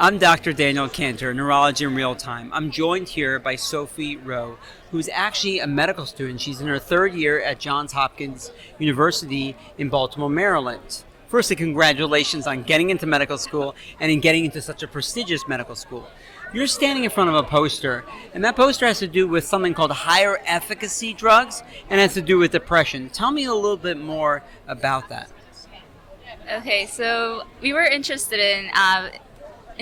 I'm Dr. Daniel Kantor, Neurology in Real Time. I'm joined here by Sophie Rowe, who's actually a medical student. She's in her third year at Johns Hopkins University in Baltimore, Maryland. Firstly, congratulations on getting into medical school and in getting into such a prestigious medical school. You're standing in front of a poster, and that poster has to do with something called higher efficacy drugs and has to do with depression. Tell me a little bit more about that. Okay, so we were interested in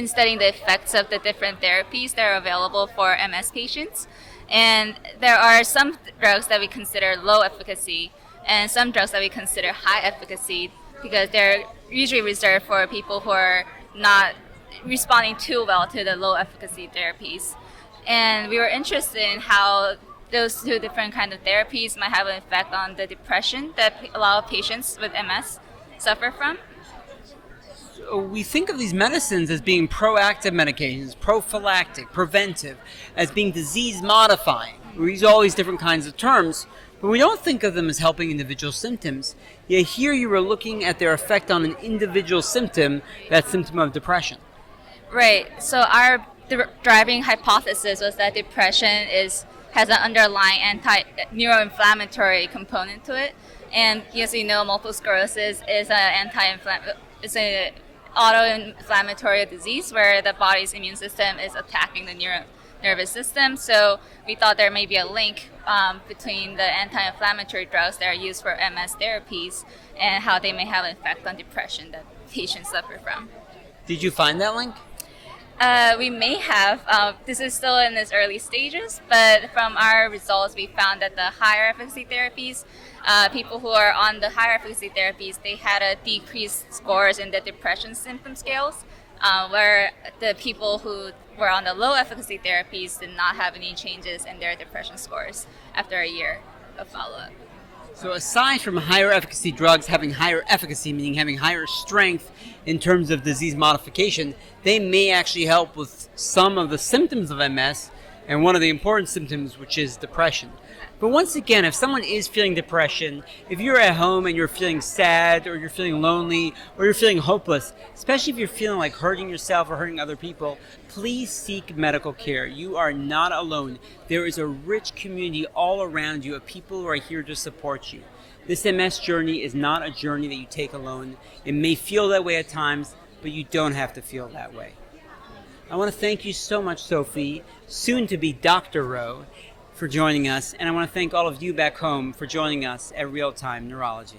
studying the effects of the different therapies that are available for MS patients. And there are some drugs that we consider low efficacy and some drugs that we consider high efficacy because they're usually reserved for people who are not responding too well to the low efficacy therapies. And we were interested in how those two different kinds of therapies might have an effect on the depression that a lot of patients with MS suffer from. We think of these medicines as being proactive medications, prophylactic, preventive, as being disease modifying. We use all these different kinds of terms, but we don't think of them as helping individual symptoms. Yet here you were looking at their effect on an individual symptom, that symptom of depression. Right. So our driving hypothesis was that depression has an underlying neuroinflammatory component to it. And as you know, multiple sclerosis is an autoinflammatory disease where the body's immune system is attacking the nervous system. So we thought there may be a link between the anti-inflammatory drugs that are used for MS therapies and how they may have an effect on depression that patients suffer from. Did you find that link? We may have. This is still in its early stages, but from our results, we found that the higher efficacy therapies, people who are on the higher efficacy therapies, they had a decreased scores in the depression symptom scales, where the people who were on the low efficacy therapies did not have any changes in their depression scores after a year of follow-up. So aside from higher efficacy drugs having higher efficacy, meaning having higher strength in terms of disease modification, they may actually help with some of the symptoms of MS and one of the important symptoms, which is depression. But once again, if someone is feeling depression, if you're at home and you're feeling sad or you're feeling lonely or you're feeling hopeless, especially if you're feeling like hurting yourself or hurting other people, please seek medical care. You are not alone. There is a rich community all around you of people who are here to support you. This MS journey is not a journey that you take alone. It may feel that way at times, but you don't have to feel that way. I want to thank you so much, Sophie, soon to be Dr. Rowe, for joining us, and I want to thank all of you back home for joining us at Real Time Neurology.